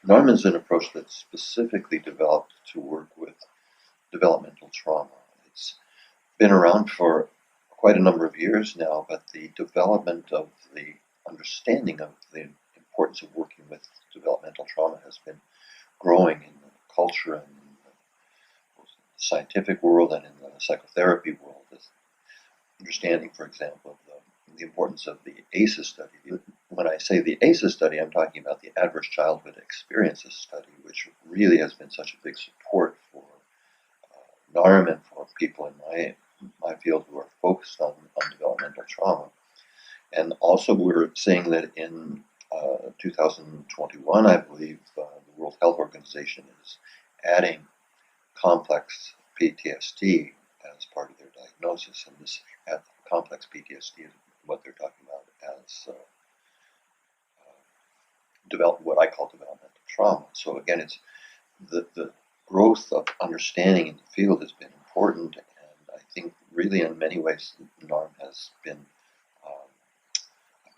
NARM is an approach that's specifically developed to work with developmental trauma. It's been around for quite a number of years now, but the development of the understanding of the importance of working with developmental trauma has been growing in the culture and in the scientific world and in the psychotherapy world. This understanding, for example, of the importance of the ACEs study. When I say the ACEs study, I'm talking about the Adverse Childhood Experiences study, which really has been such a big support for NARM and for people in my field who are focused on developmental trauma. And also we're seeing that in 2021, I believe, the World Health Organization is adding complex PTSD as part of their diagnosis, and this complex PTSD is what they're talking about as what I call developmental trauma. So again, it's the growth of understanding in the field has been important, and I think really in many ways NARM has been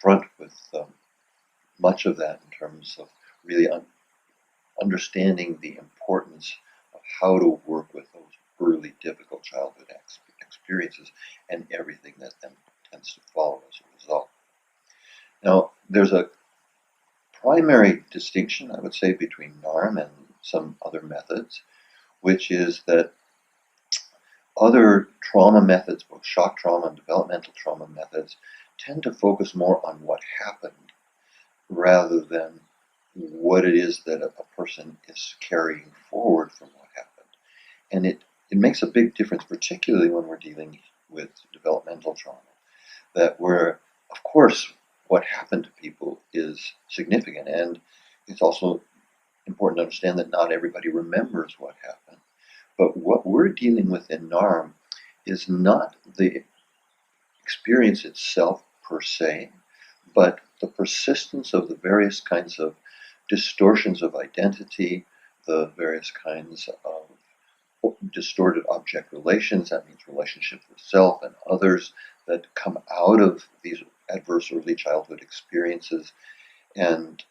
upfront with much of that in terms of really understanding the importance of how to work with those early difficult childhood experiences and everything that then tends to follow as a result. Now, there's a primary distinction, I would say, between NARM and some other methods, which is that other trauma methods, both shock trauma and developmental trauma methods, tend to focus more on what happened rather than what it is that a person is carrying forward from what happened. And it makes a big difference, particularly when we're dealing with developmental trauma, that where, of course, what happened to people is significant, and it's also important to understand that not everybody remembers what happened. But what we're dealing with in NARM is not the experience itself per se, but the persistence of the various kinds of distortions of identity, the various kinds of distorted object relations, that means relationships with self and others, that come out of these adverse early childhood experiences, and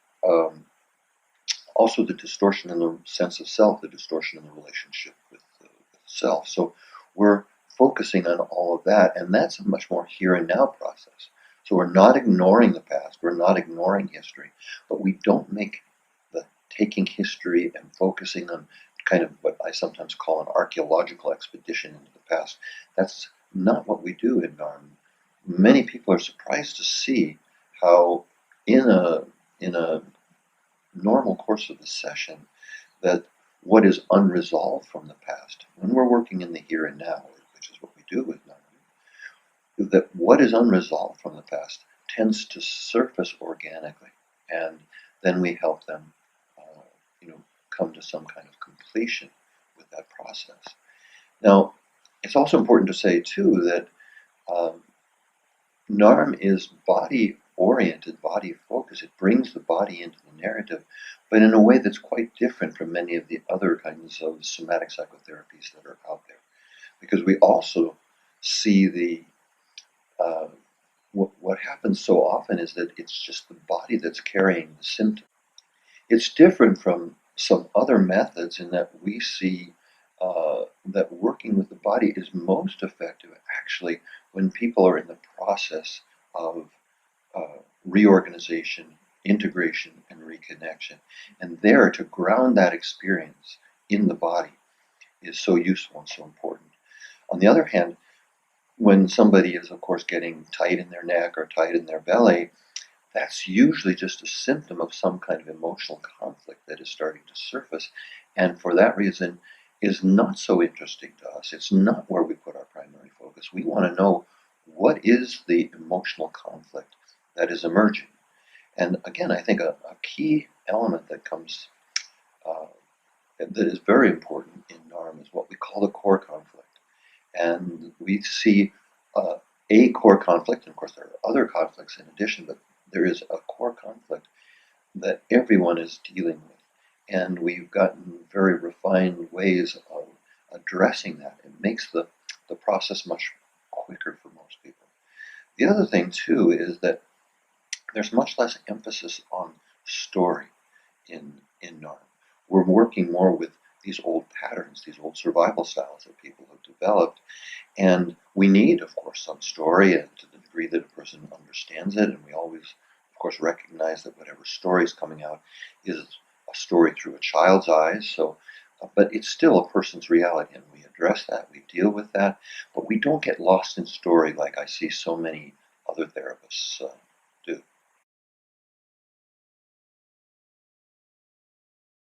also the distortion in the sense of self, the distortion in the relationship with self. So we're focusing on all of that, and that's a much more here and now process. So we're not ignoring the past, we're not ignoring history, but we don't make the taking history and focusing on kind of what I sometimes call an archaeological expedition into the past. That's not what we do in NARM. Many people are surprised to see how in a normal course of the session that what is unresolved from the past, when we're working in the here and now, which is what we do with NARM, that what is unresolved from the past tends to surface organically, and then we help them come to some kind of completion with that process. Now, it's also important to say too that NARM is body-oriented, body-focused. It brings the body into the narrative, but in a way that's quite different from many of the other kinds of somatic psychotherapies that are out there. Because we also see what happens so often is that it's just the body that's carrying the symptom. It's different from some other methods in that we see that working with the body is most effective actually when people are in the process of reorganization, integration, and reconnection. And there, to ground that experience in the body is so useful and so important. On the other hand, when somebody is, of course, getting tight in their neck or tight in their belly, that's usually just a symptom of some kind of emotional conflict that is starting to surface, and for that reason is not so interesting to us. It's not where we put our primary focus. We want to know what is the emotional conflict that is emerging. And again, I think a key element that comes that is very important in NARM is what we call the core conflict. And we see a core conflict, and of course there are other conflicts in addition, but there is a core conflict that everyone is dealing with. And we've gotten very refined ways of addressing that. It makes the process much quicker for most people. The other thing too is that there's much less emphasis on story in in NARM. We're working more with these old patterns, these old survival styles that people have developed. And we need, of course, some story, and to the degree that a person understands it. And we always, of course, recognize that whatever story is coming out is a story through a child's eyes. So, but it's still a person's reality, and we address that, we deal with that, but we don't get lost in story like I see so many other therapists